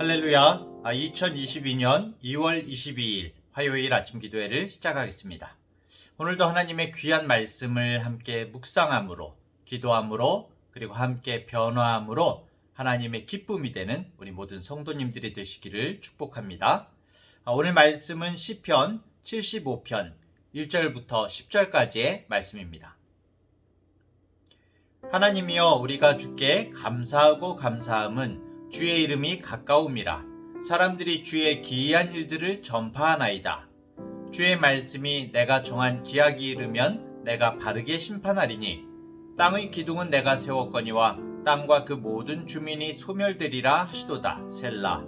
할렐루야. 2022년 2월 22일 화요일 아침 기도회를 시작하겠습니다. 오늘도 하나님의 귀한 말씀을 함께 묵상함으로, 기도함으로, 그리고 함께 변화함으로 하나님의 기쁨이 되는 우리 모든 성도님들이 되시기를 축복합니다. 오늘 말씀은 시편 75편 1절부터 10절까지의 말씀입니다. 하나님이여, 우리가 주께 감사하고 감사함은 주의 이름이 가까움이라. 사람들이 주의 기이한 일들을 전파하나이다. 주의 말씀이 내가 정한 기약이 이르면 내가 바르게 심판하리니, 땅의 기둥은 내가 세웠거니와 땅과 그 모든 주민이 소멸되리라 하시도다. 셀라.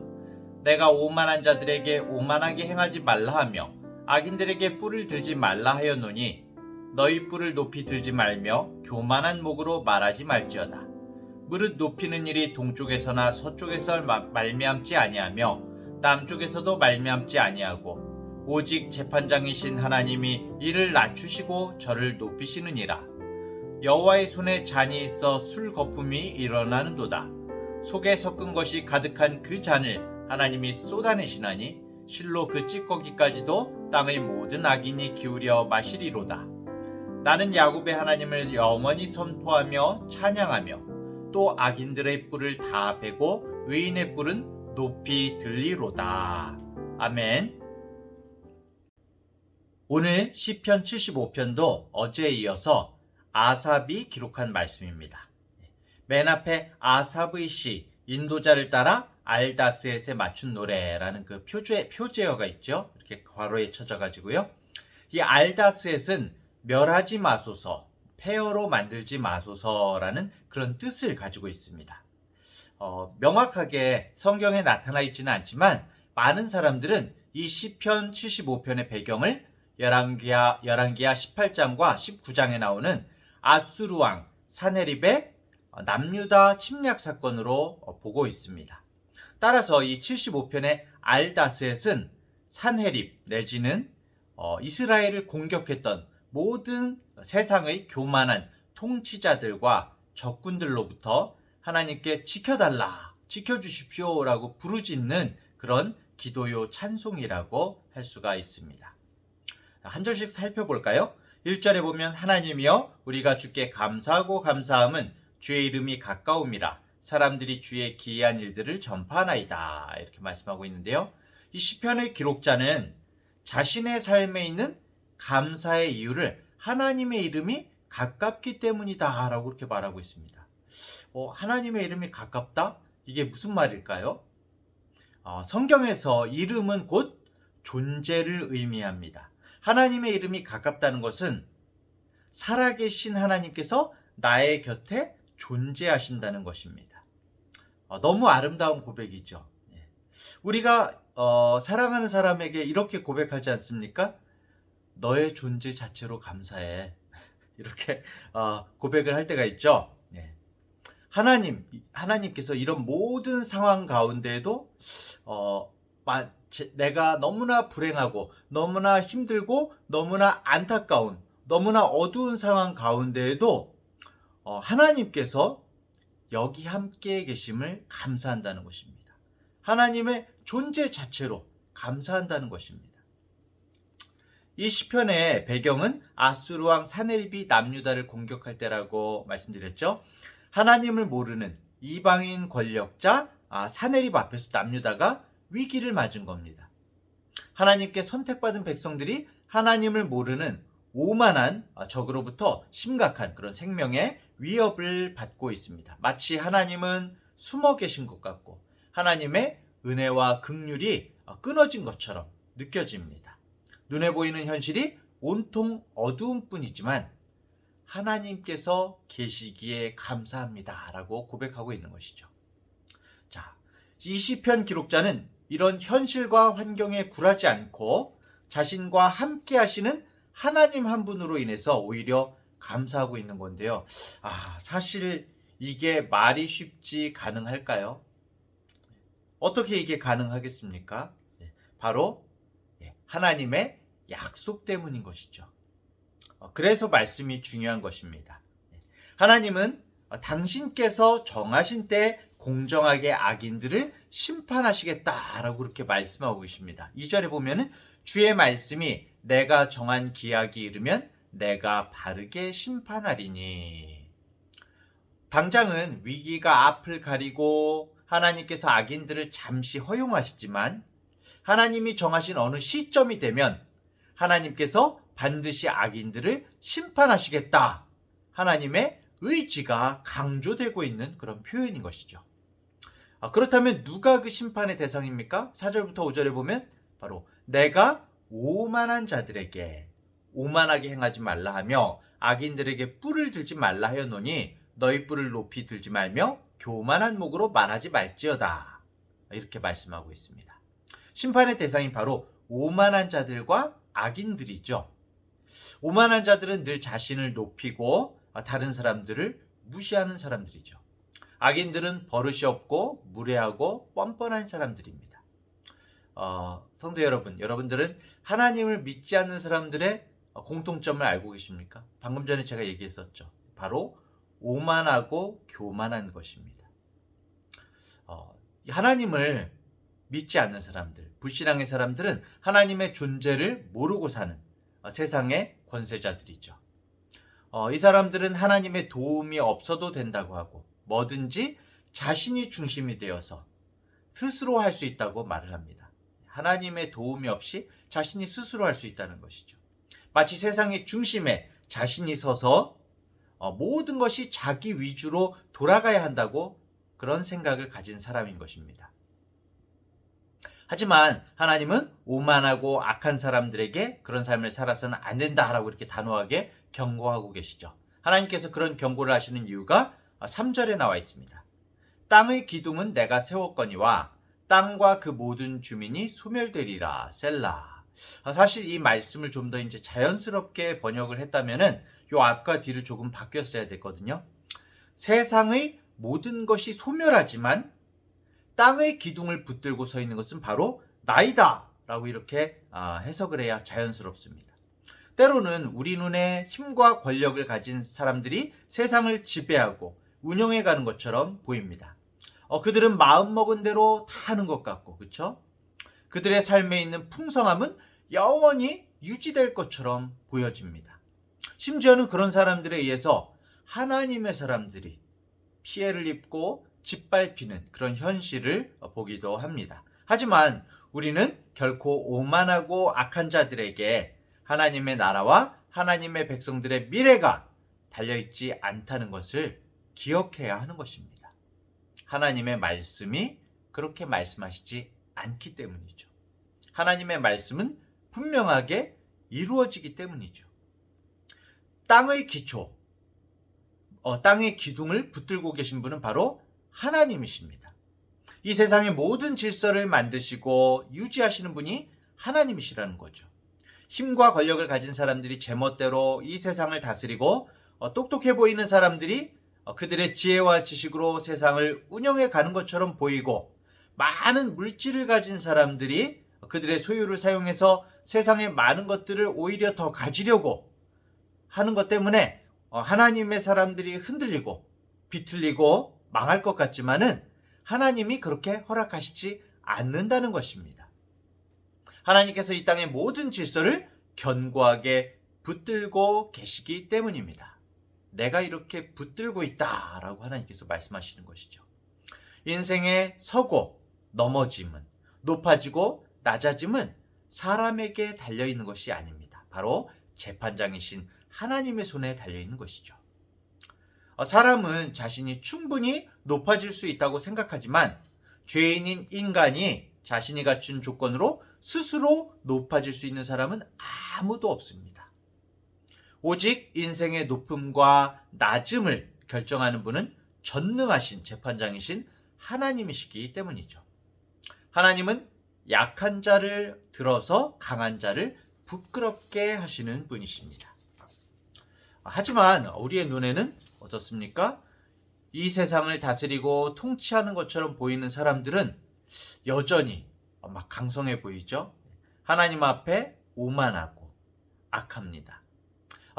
내가 오만한 자들에게 오만하게 행하지 말라 하며 악인들에게 뿔을 들지 말라 하였노니, 너희 뿔을 높이 들지 말며 교만한 목으로 말하지 말지어다. 무릇 높이는 일이 동쪽에서나 서쪽에서 말미암지 아니하며 남쪽에서도 말미암지 아니하고, 오직 재판장이신 하나님이 이를 낮추시고 저를 높이시느니라. 여호와의 손에 잔이 있어 술 거품이 일어나는도다. 속에 섞은 것이 가득한 그 잔을 하나님이 쏟아내시나니, 실로 그 찌꺼기까지도 땅의 모든 악인이 기울여 마시리로다. 나는 야곱의 하나님을 영원히 선포하며 찬양하며, 또 악인들의 뿔을 다 베고 의인의 뿔은 높이 들리로다. 아멘. 오늘 시편 75편도 어제에 이어서 아삽이 기록한 말씀입니다. 맨 앞에 아삽의 시, 인도자를 따라 알다스엣에 맞춘 노래라는 그 표제어가 있죠. 이렇게 괄호에 쳐져 가지고요. 이 알다스엣은 멸하지 마소서, 폐허로 만들지 마소서라는 그런 뜻을 가지고 있습니다. 명확하게 성경에 나타나 있지는 않지만, 많은 사람들은 이 시편 75편의 배경을 열왕기하 18장과 19장에 나오는 아수르 왕 사네립의 남유다 침략 사건으로 보고 있습니다. 따라서 이 75편의 알다스엣은 산헤립 내지는 이스라엘을 공격했던 모든 세상의 교만한 통치자들과 적군들로부터 하나님께 지켜달라, 지켜주십시오 라고 부르짖는 그런 기도요 찬송이라고 할 수가 있습니다. 한 절씩 살펴볼까요? 1절에 보면 하나님이여, 우리가 주께 감사하고 감사함은 주의 이름이 가까움이라. 사람들이 주의 기이한 일들을 전파하나이다. 이렇게 말씀하고 있는데요. 이 시편의 기록자는 자신의 삶에 있는 감사의 이유를 하나님의 이름이 가깝기 때문이다 라고 그렇게 말하고 있습니다. 하나님의 이름이 가깝다? 이게 무슨 말일까요? 성경에서 이름은 곧 존재를 의미합니다. 하나님의 이름이 가깝다는 것은 살아계신 하나님께서 나의 곁에 존재하신다는 것입니다. 너무 아름다운 고백이죠. 우리가 사랑하는 사람에게 이렇게 고백하지 않습니까? 너의 존재 자체로 감사해. 이렇게 고백을 할 때가 있죠. 하나님께서 이런 모든 상황 가운데에도 내가 너무나 불행하고 너무나 힘들고 너무나 안타까운 너무나 어두운 상황 가운데에도 하나님께서 여기 함께 계심을 감사한다는 것입니다. 하나님의 존재 자체로 감사한다는 것입니다. 이 시편의 배경은 아수르 왕 사네립이 남유다를 공격할 때라고 말씀드렸죠. 하나님을 모르는 이방인 권력자 사네립 앞에서 남유다가 위기를 맞은 겁니다. 하나님께 선택받은 백성들이 하나님을 모르는 오만한 적으로부터 심각한 그런 생명의 위협을 받고 있습니다. 마치 하나님은 숨어 계신 것 같고 하나님의 은혜와 긍휼이 끊어진 것처럼 느껴집니다. 눈에 보이는 현실이 온통 어두운 뿐이지만 하나님께서 계시기에 감사합니다 라고 고백하고 있는 것이죠. 자, 이 시편 기록자는 이런 현실과 환경에 굴하지 않고 자신과 함께 하시는 하나님 한 분으로 인해서 오히려 감사하고 있는 건데요. 사실 이게 말이 쉽지 가능할까요? 어떻게 이게 가능하겠습니까? 바로 하나님의 약속 때문인 것이죠. 그래서 말씀이 중요한 것입니다. 하나님은 당신께서 정하신 때 공정하게 악인들을 심판하시겠다라고 그렇게 말씀하고 계십니다. 2절에 보면은 주의 말씀이 내가 정한 기약이 이르면 내가 바르게 심판하리니. 당장은 위기가 앞을 가리고 하나님께서 악인들을 잠시 허용하시지만 하나님이 정하신 어느 시점이 되면 하나님께서 반드시 악인들을 심판하시겠다. 하나님의 의지가 강조되고 있는 그런 표현인 것이죠. 그렇다면 누가 그 심판의 대상입니까? 4절부터 5절에 보면 바로 내가 오만한 자들에게 오만하게 행하지 말라 하며 악인들에게 뿔을 들지 말라 하였노니 너희 뿔을 높이 들지 말며 교만한 목으로 말하지 말지어다. 이렇게 말씀하고 있습니다. 심판의 대상이 바로 오만한 자들과 악인들이죠. 오만한 자들은 늘 자신을 높이고 다른 사람들을 무시하는 사람들이죠. 악인들은 버릇이 없고 무례하고 뻔뻔한 사람들입니다. 성도 여러분, 여러분들은 하나님을 믿지 않는 사람들의 공통점을 알고 계십니까? 방금 전에 제가 얘기했었죠. 바로 오만하고 교만한 것입니다. 하나님을 믿지 않는 사람들, 불신앙의 사람들은 하나님의 존재를 모르고 사는 세상의 권세자들이죠. 이 사람들은 하나님의 도움이 없어도 된다고 하고 뭐든지 자신이 중심이 되어서 스스로 할 수 있다고 말을 합니다. 하나님의 도움이 없이 자신이 스스로 할 수 있다는 것이죠. 마치 세상의 중심에 자신이 서서 모든 것이 자기 위주로 돌아가야 한다고 그런 생각을 가진 사람인 것입니다. 하지만 하나님은 오만하고 악한 사람들에게 그런 삶을 살아서는 안 된다라고 이렇게 단호하게 경고하고 계시죠. 하나님께서 그런 경고를 하시는 이유가 3절에 나와 있습니다. 땅의 기둥은 내가 세웠거니와 땅과 그 모든 주민이 소멸되리라. 셀라. 사실 이 말씀을 좀 더 이제 자연스럽게 번역을 했다면은 요 앞과 뒤를 조금 바뀌었어야 됐거든요. 세상의 모든 것이 소멸하지만 땅의 기둥을 붙들고 서 있는 것은 바로 나이다 라고 이렇게 해석을 해야 자연스럽습니다. 때로는 우리 눈에 힘과 권력을 가진 사람들이 세상을 지배하고 운영해가는 것처럼 보입니다. 그들은 마음먹은 대로 다 하는 것 같고, 그렇죠? 그들의 삶에 있는 풍성함은 영원히 유지될 것처럼 보여집니다. 심지어는 그런 사람들에 의해서 하나님의 사람들이 피해를 입고 짓밟히는 그런 현실을 보기도 합니다. 하지만 우리는 결코 오만하고 악한 자들에게 하나님의 나라와 하나님의 백성들의 미래가 달려있지 않다는 것을 기억해야 하는 것입니다. 하나님의 말씀이 그렇게 말씀하시지 않기 때문이죠. 하나님의 말씀은 분명하게 이루어지기 때문이죠. 땅의 기초, 땅의 기둥을 붙들고 계신 분은 바로 하나님이십니다. 이 세상의 모든 질서를 만드시고 유지하시는 분이 하나님이시라는 거죠. 힘과 권력을 가진 사람들이 제멋대로 이 세상을 다스리고 똑똑해 보이는 사람들이 그들의 지혜와 지식으로 세상을 운영해 가는 것처럼 보이고 많은 물질을 가진 사람들이 그들의 소유를 사용해서 세상의 많은 것들을 오히려 더 가지려고 하는 것 때문에 하나님의 사람들이 흔들리고 비틀리고 망할 것 같지만은 하나님이 그렇게 허락하시지 않는다는 것입니다. 하나님께서 이 땅의 모든 질서를 견고하게 붙들고 계시기 때문입니다. 내가 이렇게 붙들고 있다라고 하나님께서 말씀하시는 것이죠. 인생의 서고 넘어짐은, 높아지고 낮아짐은 사람에게 달려있는 것이 아닙니다. 바로 재판장이신 하나님의 손에 달려있는 것이죠. 사람은 자신이 충분히 높아질 수 있다고 생각하지만 죄인인 인간이 자신이 갖춘 조건으로 스스로 높아질 수 있는 사람은 아무도 없습니다. 오직 인생의 높음과 낮음을 결정하는 분은 전능하신 재판장이신 하나님이시기 때문이죠. 하나님은 약한 자를 들어서 강한 자를 부끄럽게 하시는 분이십니다. 하지만 우리의 눈에는 어떻습니까? 이 세상을 다스리고 통치하는 것처럼 보이는 사람들은 여전히 막 강성해 보이죠? 하나님 앞에 오만하고 악합니다.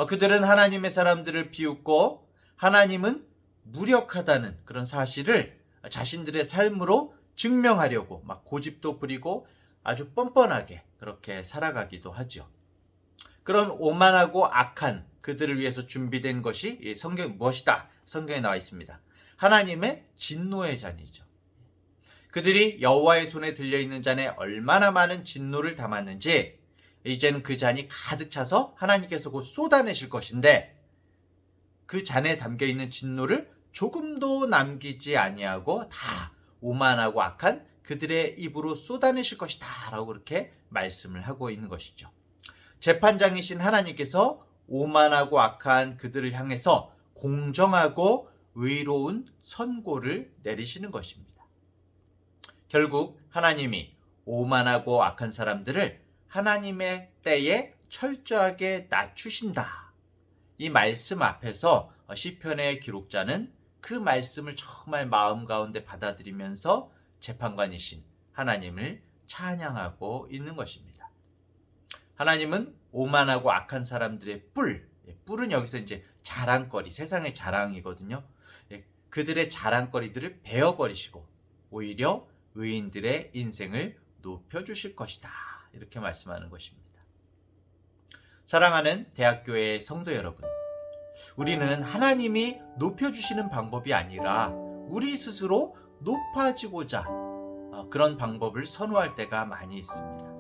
그들은 하나님의 사람들을 비웃고 하나님은 무력하다는 그런 사실을 자신들의 삶으로 증명하려고 막 고집도 부리고 아주 뻔뻔하게 그렇게 살아가기도 하죠. 그런 오만하고 악한 그들을 위해서 준비된 것이 이 성경 무엇이다? 성경에 나와 있습니다. 하나님의 진노의 잔이죠. 그들이 여호와의 손에 들려있는 잔에 얼마나 많은 진노를 담았는지 이제는 그 잔이 가득 차서 하나님께서 곧 쏟아내실 것인데 그 잔에 담겨있는 진노를 조금도 남기지 아니하고 다 오만하고 악한 그들의 입으로 쏟아내실 것이다 라고 그렇게 말씀을 하고 있는 것이죠. 재판장이신 하나님께서 오만하고 악한 그들을 향해서 공정하고 의로운 선고를 내리시는 것입니다. 결국 하나님이 오만하고 악한 사람들을 하나님의 때에 철저하게 낮추신다. 이 말씀 앞에서 시편의 기록자는 그 말씀을 정말 마음 가운데 받아들이면서 재판관이신 하나님을 찬양하고 있는 것입니다. 하나님은 오만하고 악한 사람들의 뿔은 여기서 이제 자랑거리, 세상의 자랑이거든요. 그들의 자랑거리들을 베어버리시고 오히려 의인들의 인생을 높여주실 것이다. 이렇게 말씀하는 것입니다. 사랑하는 대학교의 성도 여러분, 우리는 하나님이 높여주시는 방법이 아니라 우리 스스로 높아지고자 그런 방법을 선호할 때가 많이 있습니다.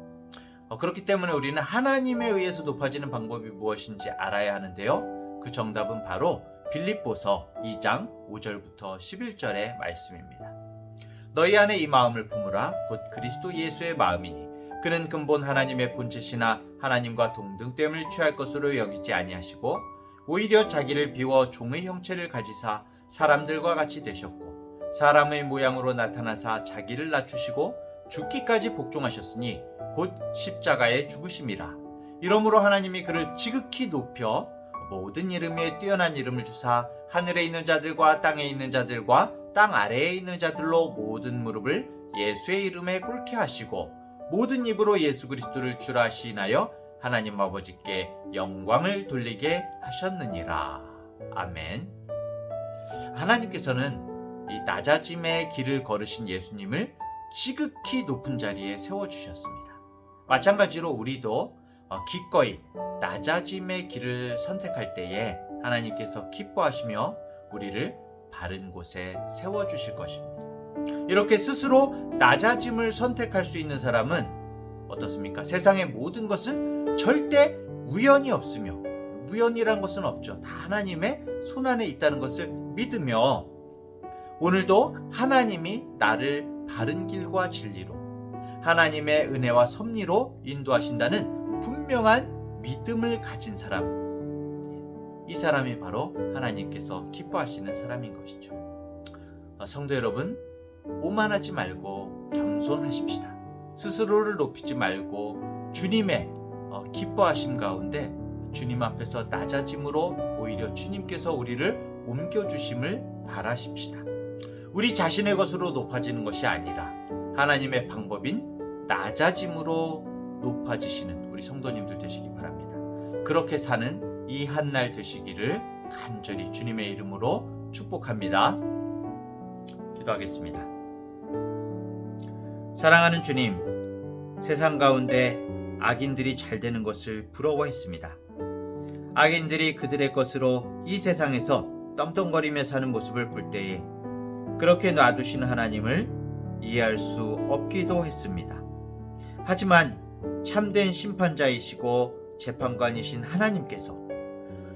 그렇기 때문에 우리는 하나님에 의해서 높아지는 방법이 무엇인지 알아야 하는데요. 그 정답은 바로 빌립보서 2장 5절부터 11절의 말씀입니다. 너희 안에 이 마음을 품으라. 곧 그리스도 예수의 마음이니 그는 근본 하나님의 본체시나 하나님과 동등됨을 취할 것으로 여기지 아니하시고 오히려 자기를 비워 종의 형체를 가지사 사람들과 같이 되셨고 사람의 모양으로 나타나사 자기를 낮추시고 죽기까지 복종하셨으니 곧 십자가에 죽으심이라. 이러므로 하나님이 그를 지극히 높여 모든 이름 위에 뛰어난 이름을 주사 하늘에 있는 자들과 땅에 있는 자들과 땅 아래에 있는 자들로 모든 무릎을 예수의 이름에 꿇게 하시고 모든 입으로 예수 그리스도를 주라 시인하여 하나님 아버지께 영광을 돌리게 하셨느니라. 아멘. 하나님께서는 이 낮아짐의 길을 걸으신 예수님을 지극히 높은 자리에 세워주셨습니다. 마찬가지로 우리도 기꺼이 낮아짐의 길을 선택할 때에 하나님께서 기뻐하시며 우리를 바른 곳에 세워주실 것입니다. 이렇게 스스로 낮아짐을 선택할 수 있는 사람은 어떻습니까? 세상의 모든 것은 절대 우연이 없으며 우연이란 것은 없죠. 다 하나님의 손안에 있다는 것을 믿으며 오늘도 하나님이 나를 바른 길과 진리로 하나님의 은혜와 섭리로 인도하신다는 분명한 믿음을 가진 사람, 이 사람이 바로 하나님께서 기뻐하시는 사람인 것이죠. 성도 여러분, 오만하지 말고 겸손하십시다. 스스로를 높이지 말고 주님의 기뻐하심 가운데 주님 앞에서 낮아짐으로 오히려 주님께서 우리를 옮겨주심을 바라십시다. 우리 자신의 것으로 높아지는 것이 아니라 하나님의 방법인 낮아짐으로 높아지시는 우리 성도님들 되시기 바랍니다. 그렇게 사는 이 한날 되시기를 간절히 주님의 이름으로 축복합니다. 기도하겠습니다. 사랑하는 주님, 세상 가운데 악인들이 잘 되는 것을 부러워했습니다. 악인들이 그들의 것으로 이 세상에서 떵떵거리며 사는 모습을 볼 때에 그렇게 놔두신 하나님을 이해할 수 없기도 했습니다. 하지만 참된 심판자이시고 재판관이신 하나님께서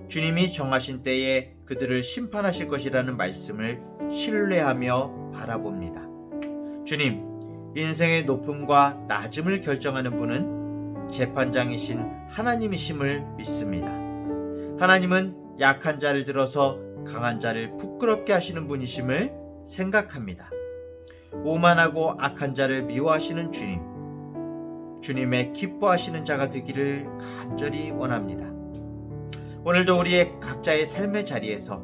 주님이 정하신 때에 그들을 심판하실 것이라는 말씀을 신뢰하며 바라봅니다. 주님, 인생의 높음과 낮음을 결정하는 분은 재판장이신 하나님이심을 믿습니다. 하나님은 약한 자를 들어서 강한 자를 부끄럽게 하시는 분이심을 생각합니다. 오만하고 악한 자를 미워하시는 주님, 주님의 기뻐하시는 자가 되기를 간절히 원합니다. 오늘도 우리의 각자의 삶의 자리에서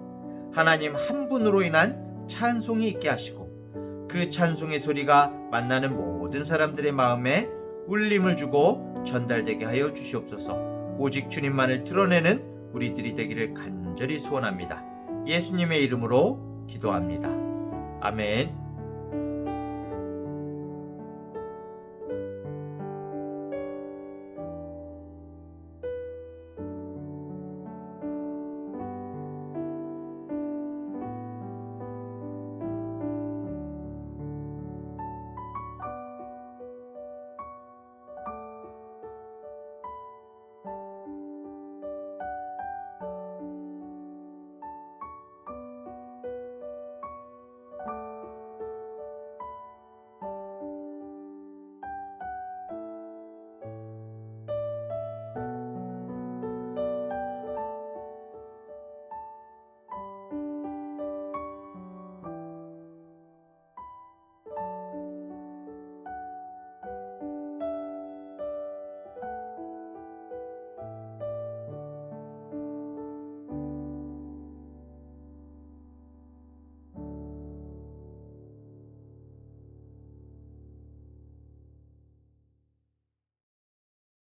하나님 한 분으로 인한 찬송이 있게 하시고 그 찬송의 소리가 만나는 모든 사람들의 마음에 울림을 주고 전달되게 하여 주시옵소서. 오직 주님만을 드러내는 우리들이 되기를 간절히 소원합니다. 예수님의 이름으로 기도합니다. 아멘.